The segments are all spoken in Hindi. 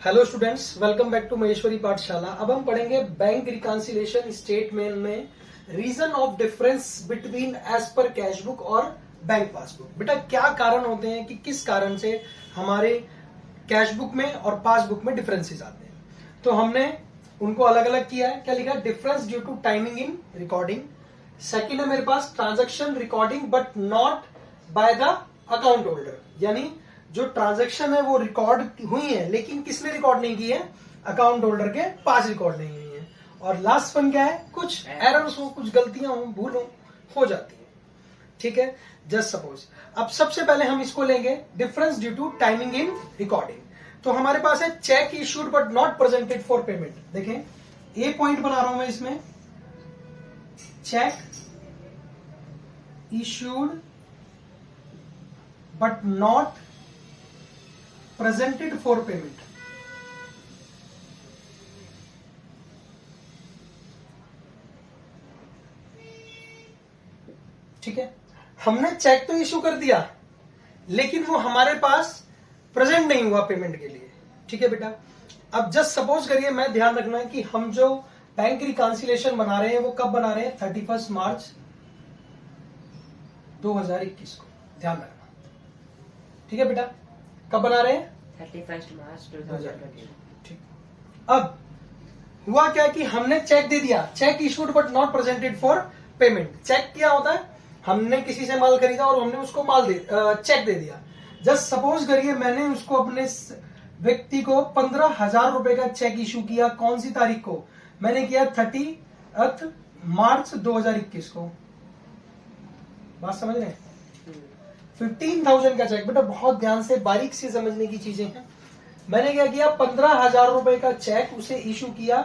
Hello students, welcome back to Maheshwari Pathshala. अब हम पढ़ेंगे बैंक रिकॉन्सिलिएशन स्टेटमेंट में reason of difference between as per cash book और बैंक पासबुक। बेटा क्या कारण होते हैं कि किस कारण से हमारे कैश बुक में और पासबुक में डिफरेंसेस आते हैं। तो हमने उनको अलग अलग किया है। क्या लिखा? Difference due to timing in recording. Second है मेरे पास transaction recording but not by the account holder, यानी जो ट्रांजैक्शन है वो रिकॉर्ड हुई है लेकिन किसने रिकॉर्ड नहीं की है? अकाउंट होल्डर के पास रिकॉर्ड नहीं हुई है। और लास्ट वन क्या है? कुछ एरर्स हो, कुछ गलतियां हो, भूल हो जाती है। ठीक है, जस्ट सपोज। अब सबसे पहले हम इसको लेंगे difference due to timing in recording. तो हमारे पास है cheque issued but not presented for payment. देखें, ए पॉइंट बना रहा हूं मैं इसमें, cheque issued but not presented for payment. ठीक है, हमने चेक तो इश्यू कर दिया लेकिन वो हमारे पास प्रेजेंट नहीं हुआ पेमेंट के लिए। ठीक है बेटा, अब जस्ट सपोज करिए, मैं ध्यान रखना है कि हम जो बैंक रिकॉन्सिलिएशन बना रहे हैं वो कब बना रहे हैं? 31 मार्च 2021 को। ध्यान रखना। ठीक है बेटा, कब बना रहे हैं? 31 मार्च 2020। ठीक। अब हुआ क्या कि हमने चेक दे दिया, cheque issued but not presented for payment. Cheque क्या होता है? हमने किसी से माल खरीदा और हमने उसको चेक दे दिया। जस्ट सपोज करिए मैंने उसको अपने व्यक्ति को 15,000 रुपए का चेक इशू किया। कौन सी तारीख को? मैंने किया 30 मार्च 2021 को। बात समझ रहे हैं? 15,000 का चेक। बेटा बहुत ध्यान से बारीक से समझने की चीजें हैं। मैंने क्या किया? 15,000 रुपए का चेक उसे इशू किया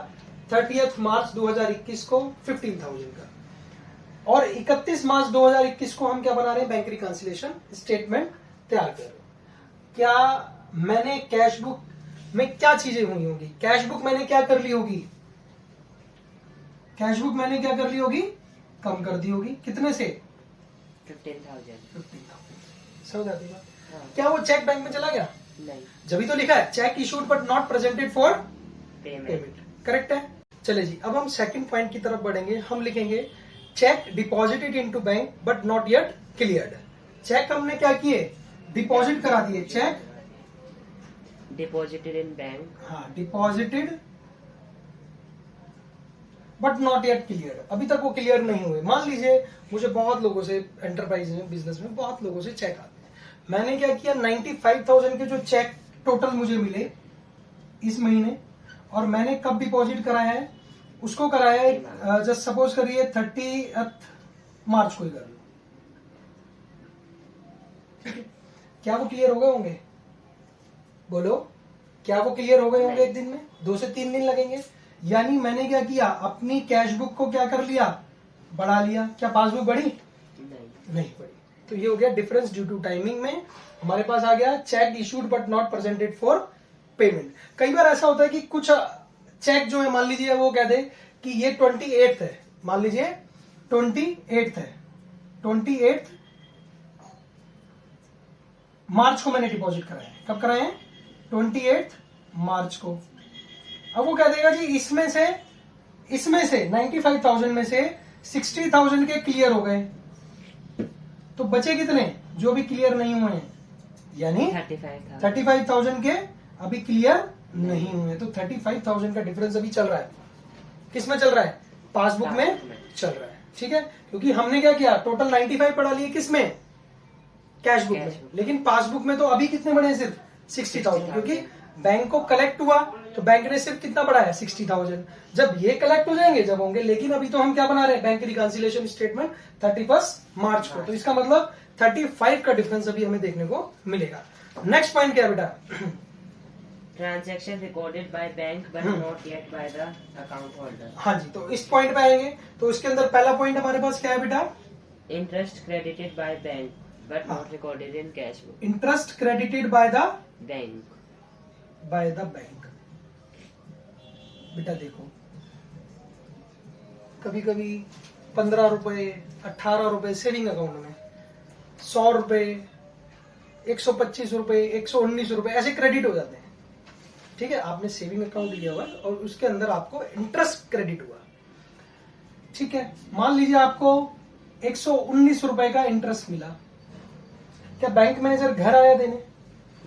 30 मार्च 2021 को 15,000 का। और 31 मार्च 2021 को हम क्या बना रहे हैं? बैंक रिकॉन्सिलिएशन स्टेटमेंट तैयार कर रहे हैं। क्या मैंने कैश बुक में क्या चीजें हुई होंगी? कैश बुक मैंने क्या कर ली होगी? कैश बुक मैंने क्या कर ली होगी? कम कर दी होगी। कितने से? 15,000। समझ आती है? क्या वो चेक बैंक में चला गया? नहीं, जब तो लिखा है check issued but not presented for payment. Payment. Correct है। चले जी, अब हम सेकंड पॉइंट की तरफ बढ़ेंगे। हम लिखेंगे cheque deposited into bank but not yet cleared. Cheque हमने क्या किए? डिपॉजिट करा दिए। Cheque deposited in bank. हाँ, deposited but not yet clear. अभी तक वो क्लियर नहीं हुए। मान लीजिए मुझे बहुत लोगों से, एंटरप्राइज में, बिजनेस में बहुत लोगों से चेक आते हैं। मैंने क्या किया? 95,000 के जो चेक टोटल मुझे मिले इस महीने, और मैंने कब डिपॉजिट कराया है? उसको कराया है जस्ट सपोज करिए 30 मार्च को ही कर लो। क्या वो क्लियर हो गए होंगे? बोलो, क्या वो क्लियर हो गए होंगे एक दिन में? 2 से 3 दिन लगेंगे। यानी मैंने क्या किया? अपनी कैश बुक को क्या कर लिया? बढ़ा लिया। क्या पासबुक बढ़ी? नहीं बढ़ी। तो ये हो गया डिफरेंस ड्यू टू टाइमिंग में। हमारे पास आ गया check issued but not presented for payment. कई बार ऐसा होता है कि कुछ चेक जो है, मान लीजिए वो कह दे कि ये 28 है, मान लीजिए 28 है, 28 मार्च को मैंने डिपॉजिट कराया है। कब कराया है? 28 मार्च को। अब वो कह देगा जी इसमें से 95,000 में से 60,000 के क्लियर हो गए, तो बचे कितने जो भी क्लियर नहीं हुए हैं? यानी 35,000 के अभी क्लियर नहीं हुए। तो 35,000 का डिफरेंस अभी चल रहा है। किस में चल रहा है? पासबुक में चल रहा है। ठीक है, क्योंकि हमने क्या किया? टोटल 95 पढ़ा लिए। किस में? कैश बुक में। लेकिन पासबुक में तो अभी कितने बढ़े? सिर्फ 60,000, क्योंकि बैंक को कलेक्ट हुआ तो बैंक ने सिर्फ कितना बढ़ाया? 60,000। जब ये कलेक्ट हो जाएंगे जब होंगे। लेकिन अभी तो हम क्या बना रहे हैं? बैंक रिकॉन्सिलिएशन स्टेटमेंट 31 मार्च को। तो इसका मतलब 35 का डिफरेंस अभी हमें देखने को मिलेगा। नेक्स्ट पॉइंट क्या है बेटा? Transaction recorded by bank but not yet bye the account holder. हाँ जी, तो इस पॉइंट पे आएंगे। तो इसके अंदर पहला पॉइंट हमारे पास क्या है बेटा? Interest credited by bank but not recorded in cash book. Interest credited bye the bank. बेटा देखो, कभी कभी 15 रुपए, 18 रुपए सेविंग अकाउंट में, 100 रुपए, 125 रुपए, 119 रुपए ऐसे क्रेडिट हो जाते हैं। ठीक है, आपने सेविंग अकाउंट लिया हुआ है और उसके अंदर आपको इंटरेस्ट क्रेडिट हुआ, ठीक है। मान लीजिए आपको 119 रुपए का इंटरेस्ट मिला, क्या बैंक मैनेजर घर आया देने?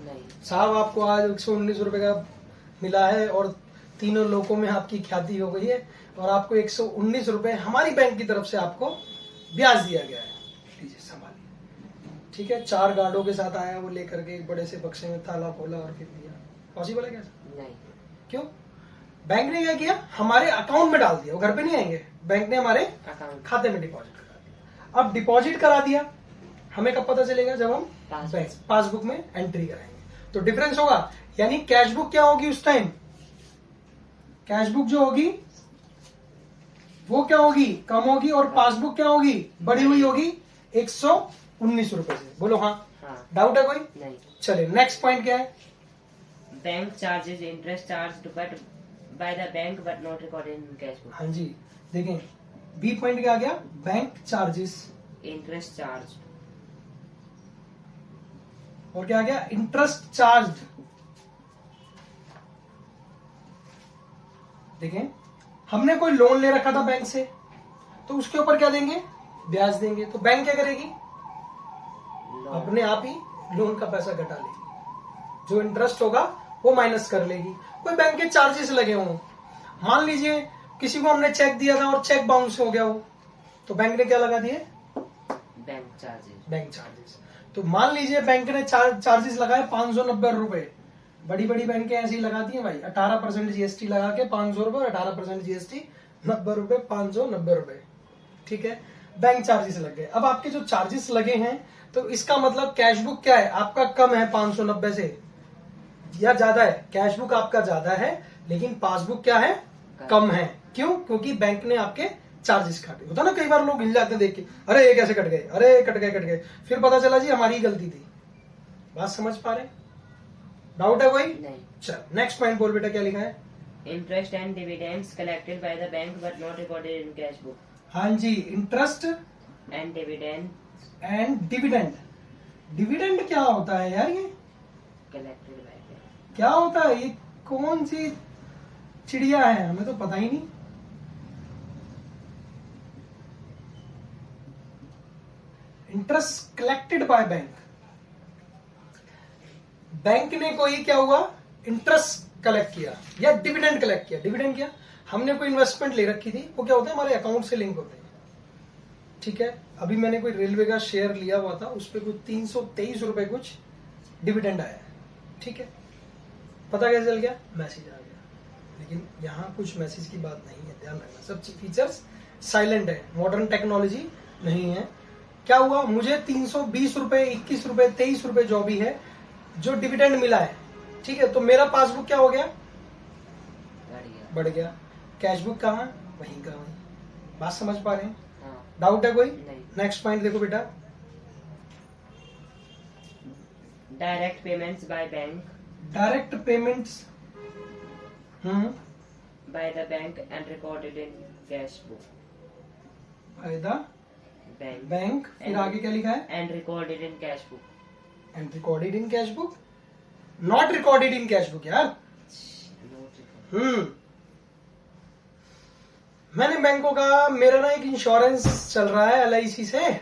नहीं। साहब आपको आज 119 रुपए का मिला है और तीनों लोगों में आपकी ख्याति हो गई है और आपको 119 रुपए हमारी बैंक की तरफ से आपको ब्याज दिया गया है, लीजिए संभालिए, ठीक है। 4 गार्डों के साथ आया, वो लेकर के एक बड़े से बक्से में ताला खोला और फिर दिया। पॉसिबल है क्या? नहीं। क्यों? बैंक ने क्या किया, हमारे अकाउंट में डाल दिया, वो घर पे नहीं आएंगे, बैंक ने हमारे अकाउंट खाते में डिपॉजिट करा दिया। अब डिपॉजिट करा दिया, हमें कब पता चलेगा? जब हम पासबुक में एंट्री कराएंगे तो डिफरेंस होगा, यानी कैशबुक क्या होगी उस टाइम? कैशबुक जो होगी वो क्या होगी? कम होगी, और पासबुक क्या होगी? बढ़ी हुई होगी 119 रुपए से। बोलो हाँ। डाउट है कोई? नहीं। चलिए नेक्स्ट पॉइंट क्या है? Bank charges interest charge but by the bank but not recorded in cashbook. हाँ जी, देखें बी पॉइंट क्या आ गया? बैंक चार्जेस, इंटरेस्ट चार्ज, और क्या आ गया? Interest charge. देखें, हमने कोई लोन ले रखा था बैंक से, तो उसके ऊपर क्या देंगे? ब्याज देंगे। तो बैंक क्या करेगी? अपने आप ही लोन का पैसा घटा लेगी, जो इंटरेस्ट होगा वो माइनस कर लेगी। कोई बैंक के चार्जेस लगे हों, मान लीजिए किसी को हमने चेक दिया था और चेक बाउंस हो गया हो, तो बैंक ने क्या लगा दिए? Bank charges. Bank charges. तो मान लीजिए बैंक ने चार्जेस लगाए 590 रुपए, बड़ी बड़ी बैंकें ऐसी लगाती हैं भाई, 18% जीएसटी लगा के 500 रुपए और 18% जीएसटी 90 रुपए, 590 रुपए, ठीक है। बैंक चार्जेस लग गए। अब आपके जो चार्जेस लगे हैं, तो इसका मतलब कैशबुक क्या है? आपका कम है 590 से, या ज्यादा है? कैशबुक आपका ज्यादा है, लेकिन पासबुक क्या है? कम है। क्यों? क्योंकि बैंक ने आपके चार्जेस काटे। होता ना कई बार लोग हिल जाते देख के, अरे ये कैसे कट गए, अरे कट गए, फिर पता चला जी हमारी गलती थी। बात समझ पा रहे? डाउट है कोई? नहीं। चल नेक्स्ट पॉइंट बोल बेटा, क्या लिखा है? Interest and dividends collected by the bank but not recorded in cashbook. हाँ जी, interest and dividend and dividend. Dividend क्या होता है यार? ये कलेक्टेड बाय बैंक। क्या होता है? ये कौन सी चिड़िया है? हमें तो पता ही नहीं। Interest collected by bank, bank ने कोई क्या हुआ? इंटरेस्ट कलेक्ट किया या डिविडेंड कलेक्ट किया। डिविडेंड क्या? हमने कोई इन्वेस्टमेंट ले रखी थी, वो क्या होता है? हमारे अकाउंट से लिंक होते हैं, ठीक है। अभी मैंने कोई रेलवे का शेयर लिया हुआ था, उस पर कुछ 323 रुपए कुछ डिविडेंड आया, ठीक है। पता कैसे चल गया? मैसेज आ गया। लेकिन यहाँ कुछ मैसेज की बात नहीं है, ध्यान रखना, सब फीचर्स साइलेंट है, मॉडर्न टेक्नोलॉजी नहीं है। क्या हुआ? मुझे 320 रुपए, 21 रुपए, 23 रुपए जो भी है, जो डिविडेंड मिला है, ठीक है। तो मेरा पासबुक क्या हो गया? बढ़ गया। कैशबुक कहाँ? वहीं का वहीं। बात समझ पा रहे हैं? डाउट है कोई? नेक्स्ट पॉइंट देखो बेटा, direct payments by bank. Direct payments bye the bank and recorded in cashbook. Bye the bank, फिर आगे क्या लिखा है? And recorded in cashbook. And recorded in cashbook, not recorded in cashbook यार। मैंने बैंकों का, मेरा ना एक इंश्योरेंस चल रहा है LIC से,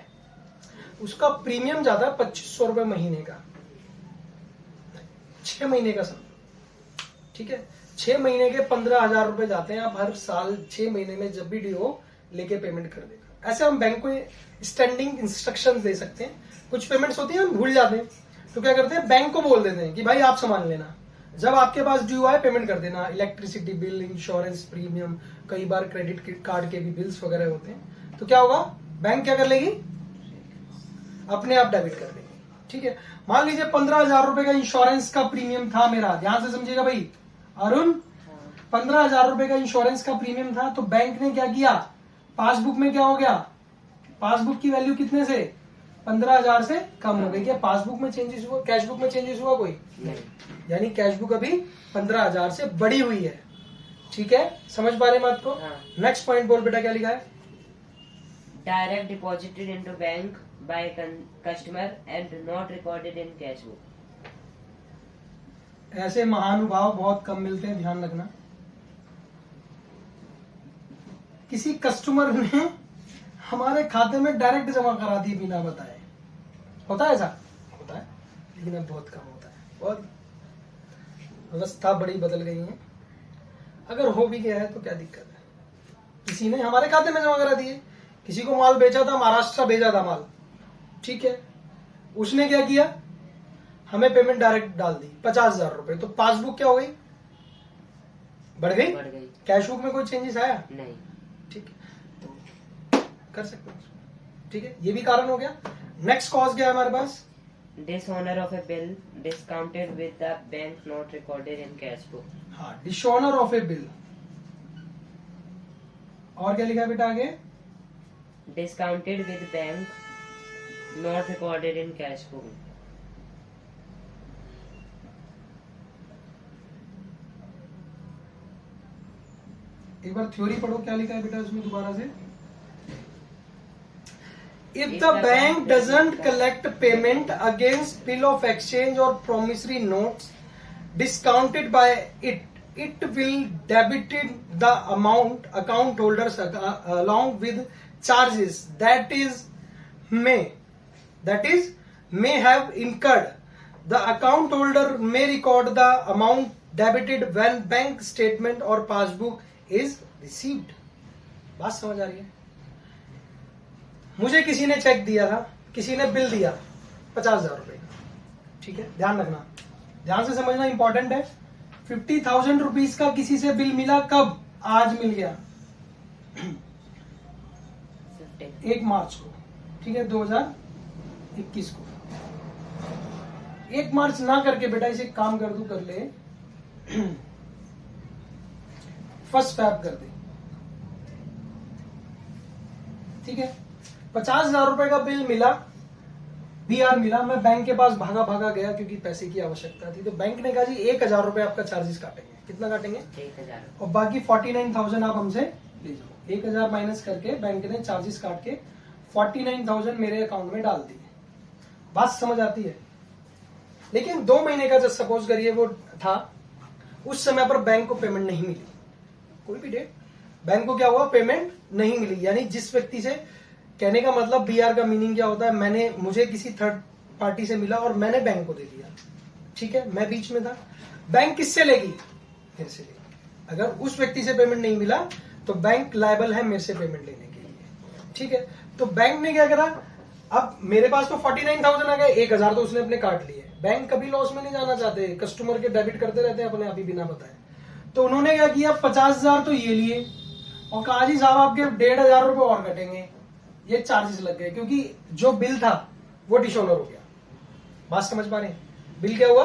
उसका प्रीमियम जाता है 2500 रुपए महीने का, 6 महीने का सब, ठीक है। 6 महीने के 15,000 रुपए जाते हैं। आप हर साल 6 महीने में जब भी ड्यू हो लेके पेमेंट कर देगा। ऐसे हम बैंक को स्टैंडिंग इंस्ट्रक्शंस दे सकते हैं। कुछ पेमेंट्स होती है हम भूल जाते हैं, तो क्या करते हैं? बैंक को बोल देते हैं कि भाई आप संभाल लेना, जब आपके पास ड्यू आए पेमेंट कर देना। इलेक्ट्रिसिटी बिल, इंश्योरेंस प्रीमियम, कई बार क्रेडिट कार्ड के भी बिल्स वगैरह होते हैं, तो क्या होगा? बैंक क्या कर लेगी? अपने आप डेबिट कर लेगी, ठीक है। मान लीजिए 15,000 रुपए का इंश्योरेंस का प्रीमियम था मेरा, ध्यान से समझिएगा भाई अरुण, 15,000 रुपए का इंश्योरेंस का प्रीमियम था, तो बैंक ने क्या किया? पासबुक में क्या हो गया? पासबुक की वैल्यू कितने से? 15,000 से कम हो गई। क्या पासबुक में चेंजेस हुआ? कैशबुक में चेंजेस हुआ कोई? नहीं। यानी कैशबुक अभी 15,000 से बढ़ी हुई है, ठीक है। समझ पा रहे हैं बात को? नेक्स्ट पॉइंट बोल बेटा, क्या लिखा है? Direct deposited into bank by customer and not recorded in cashbook. ऐसे महानुभाव बहुत कम मिलते हैं, ध्यान रखना। किसी कस्टमर ने हमारे खाते में डायरेक्ट जमा करा दी बिना बताए। होता है ऐसा? होता है, लेकिन अब बहुत कम होता है। बहुत व्यवस्था बड़ी बदल गई है। अगर हो भी गया है तो क्या दिक्कत है? किसी ने हमारे खाते में जमा करा दिए, किसी को माल बेचा था, महाराष्ट्र भेजा था माल, ठीक है, उसने क्या किया, हमें पेमेंट डायरेक्ट डाल दी 50,000 रुपए। तो पासबुक क्या हो गई? बढ़ गई। कैश बुक में कोई चेंजेस आया नहीं, ठीक है, तो कर सकते हैं, ठीक है, ये भी कारण हो गया। नेक्स्ट कॉज क्या है हमारे पास? Dishonour of a bill discounted with the bank not recorded in cash book. हाँ, डिसऑनर ऑफ ए बिल। और क्या लिखा है बेटा आगे? Discounted with bank not recorded in cash book. एक बार थ्योरी पढ़ो, क्या लिखा है बेटा उसमें दोबारा से? If the bank doesn't collect payment against bill of exchange or promissory notes discounted by it, it will debit the amount account holders along with charges that is may have incurred. The account holder may record the amount debited when bank statement or passbook is received. बात समझ आ रही है? मुझे किसी ने चेक दिया था, किसी ने बिल दिया 50,000 रुपए का, ठीक है, ध्यान रखना, ध्यान से समझना, इंपॉर्टेंट है। 50,000 रुपीज का किसी से बिल मिला, कब? आज मिल गया 1 मार्च को, ठीक है, 2021 को। 1 मार्च ना करके बेटा इसे काम कर दू, कर ले 1 फैब कर दे, ठीक है। 50,000 रुपए का बिल मिला, बीआर मिला, मैं बैंक के पास भागा भागा गया क्योंकि पैसे की आवश्यकता थी। तो बैंक ने कहा जी 1,000 रुपए आपका चार्जेस काटेंगे। कितना काटेंगे? 1,000। और बाकी 49,000 आप हमसे ले जाओ। 1,000 माइनस करके बैंक ने चार्जेस काट के 49,000 मेरे अकाउंट में डाल दिए। बात समझ आती है? लेकिन 2 महीने का जब सपोज करिए वो था, उस समय पर बैंक को पेमेंट नहीं मिली, कोई भी डेट बैंक को क्या हुआ, पेमेंट नहीं मिली। यानी जिस व्यक्ति से, कहने का मतलब बीआर का मीनिंग क्या होता है, मुझे किसी थर्ड पार्टी से मिला और मैंने बैंक को दे दिया, ठीक है, मैं बीच में था। बैंक किससे लेगी? मेरे से लेगी। अगर उस व्यक्ति से पेमेंट नहीं मिला तो बैंक लायबल है मेरे से पेमेंट लेने के लिए, ठीक है। तो बैंक ने क्या करा, अब मेरे पास तो 49,000 आ गए, 1,000 तो उसने अपने काट लिए। बैंक कभी लॉस में नहीं जाना चाहते, कस्टमर के डेबिट करते रहते हैं अपने आप ही बिना बताए। तो उन्होंने क्या किया, 50,000 तो ये लिए और कहा जी साहब आपके 1,500 रुपए और कटेंगे। ये चार्जेस लग गए क्योंकि जो बिल था वो डिसऑनर हो गया। बात समझ पा रहे हैं? बिल क्या हुआ?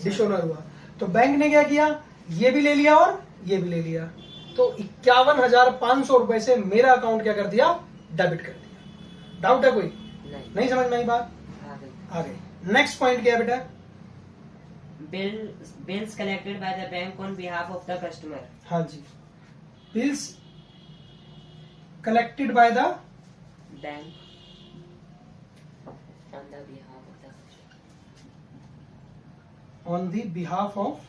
डिसऑनर हुआ। तो बैंक ने क्या किया, ये भी ले लिया और ये भी ले लिया। तो 51,500 रुपए से मेरा अकाउंट क्या कर दिया, डेबिट कर दिया। डाउट है कोई? नहीं समझ में आई बात? आ गई। नेक्स्ट पॉइंट क्या है बेटा? Bills collected by the bank on behalf of the customer. हाँ जी, bills collected by the bank on the behalf of the on the behalf of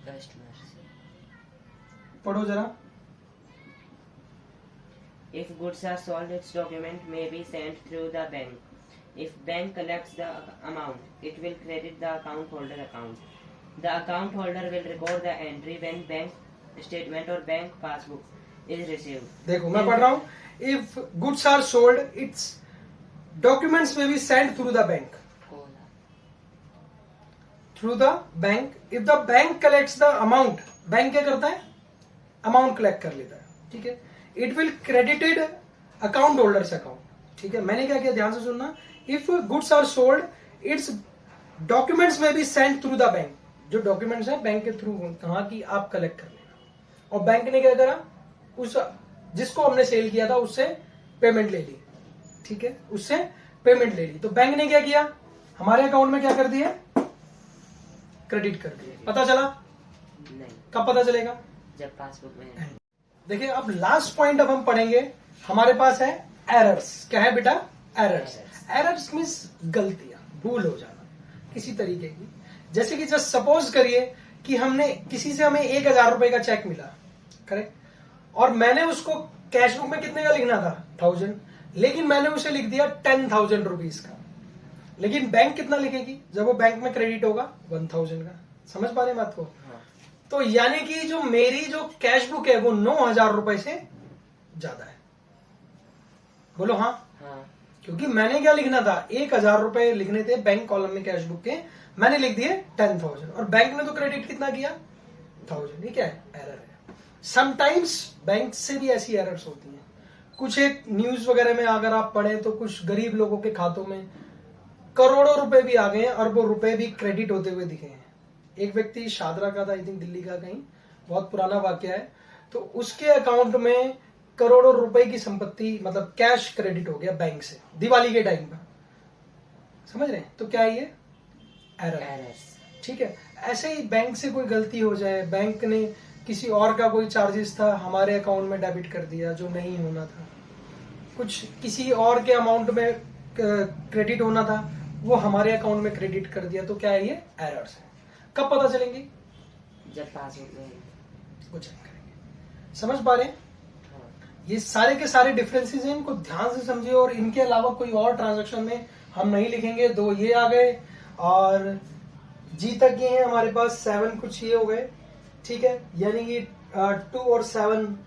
customers. पढ़ो जरा। If goods are sold, its document may be sent through the bank. If bank collects the amount, it will credit the account holder account. The account holder will record the entry when bank statement or bank passbook is received. देखो मैं पढ़ रहा हूँ। If goods are sold, its documents may be sent through the bank. Through the bank. If the bank collects the amount, bank क्या करता है, अमाउंट कलेक्ट कर लेता है, ठीक है। It will credited account holders account, ठीक है। मैंने क्या किया, ध्यान से सुनना। If goods are sold, its documents may be sent through the bank. जो डॉक्यूमेंट्स है बैंक के थ्रू कहा कि आप कलेक्ट कर लेना। और बैंक ने क्या करा, उस जिसको हमने सेल किया था उससे पेमेंट ले ली, ठीक है, उससे पेमेंट ले ली। तो बैंक ने क्या किया, हमारे अकाउंट में क्या कर दिया, क्रेडिट कर दिया। पता चला? नहीं। कब पता चलेगा? जब पासबुक में। देखिए अब लास्ट पॉइंट अब हम पढ़ेंगे, हमारे पास है एरर्स। क्या है बेटा? एरर्स। एरर्स मीन्स गलतियां, भूल हो जाना किसी तरीके की। जैसे कि जस्ट सपोज करिए कि हमने किसी से हमें 1,000 रुपए का चेक मिला, करेक्ट, और मैंने उसको कैश बुक में कितने का लिखना था 1000, लेकिन मैंने उसे लिख दिया 10,000 रुपीज का। लेकिन बैंक कितना लिखेगी जब वो बैंक में क्रेडिट होगा 1000 का। समझ पा रहे बात को? तो यानी कि जो मेरी जो कैश बुक है वो 9,000 रुपए से ज्यादा है। बोलो हाँ। क्योंकि मैंने क्या लिखना था, 1,000 रुपए लिखने थे बैंक कॉलम में कैश बुक के, मैंने लिख दिए 10,000, और बैंक ने तो क्रेडिट कितना किया 1000। ये क्या है? एरर है। समटाइम्स बैंक से भी ऐसी एरर्स होती हैं। कुछ एक न्यूज वगैरह में अगर आप पढ़े तो कुछ गरीब लोगों के खातों में करोड़ों रुपए भी आ गए हैं, अरबों रुपए भी क्रेडिट होते हुए दिखे हैं। एक व्यक्ति शादरा का था, आई थिंक दिल्ली का, कहीं बहुत पुराना वाक्य है, तो उसके अकाउंट में करोड़ों रुपए की संपत्ति मतलब कैश क्रेडिट हो गया बैंक से दिवाली के टाइम पर। समझ रहे हैं? तो क्या है ये? एरर। ठीक है। ऐसे ही बैंक से कोई गलती हो जाए, बैंक ने किसी और का कोई चार्जेस था हमारे अकाउंट में डेबिट कर दिया जो नहीं होना था, कुछ किसी और के अमाउंट में क्रेडिट होना था वो हमारे अकाउंट में क्रेडिट कर दिया, तो क्या है ये? एरर्स है। कब पता चलेंगे? जब पासबुक में वो चेक करेंगे। समझ पा रहे हैं? ये सारे के सारे डिफरेंसेस हैं, इनको ध्यान से समझिए। और इनके अलावा कोई और ट्रांजैक्शन में हम नहीं लिखेंगे। 2 ये आ गए और जी तक ये है हमारे पास, 7 कुछ ये हो गए, ठीक है। यानी कि 2 और 7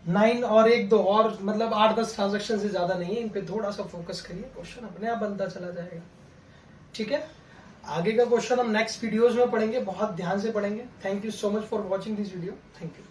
9 और 1 2 और मतलब 8-10 ट्रांजैक्शन से ज्यादा नहीं है। इन पे थोड़ा सा फोकस करिए, क्वेश्चन अपने आप बनता चला जाएगा। ठीक है। आगे का क्वेश्चन हम नेक्स्ट वीडियोज में पढ़ेंगे, बहुत ध्यान से पढ़ेंगे। Thank you so much for watching this video. Thank you.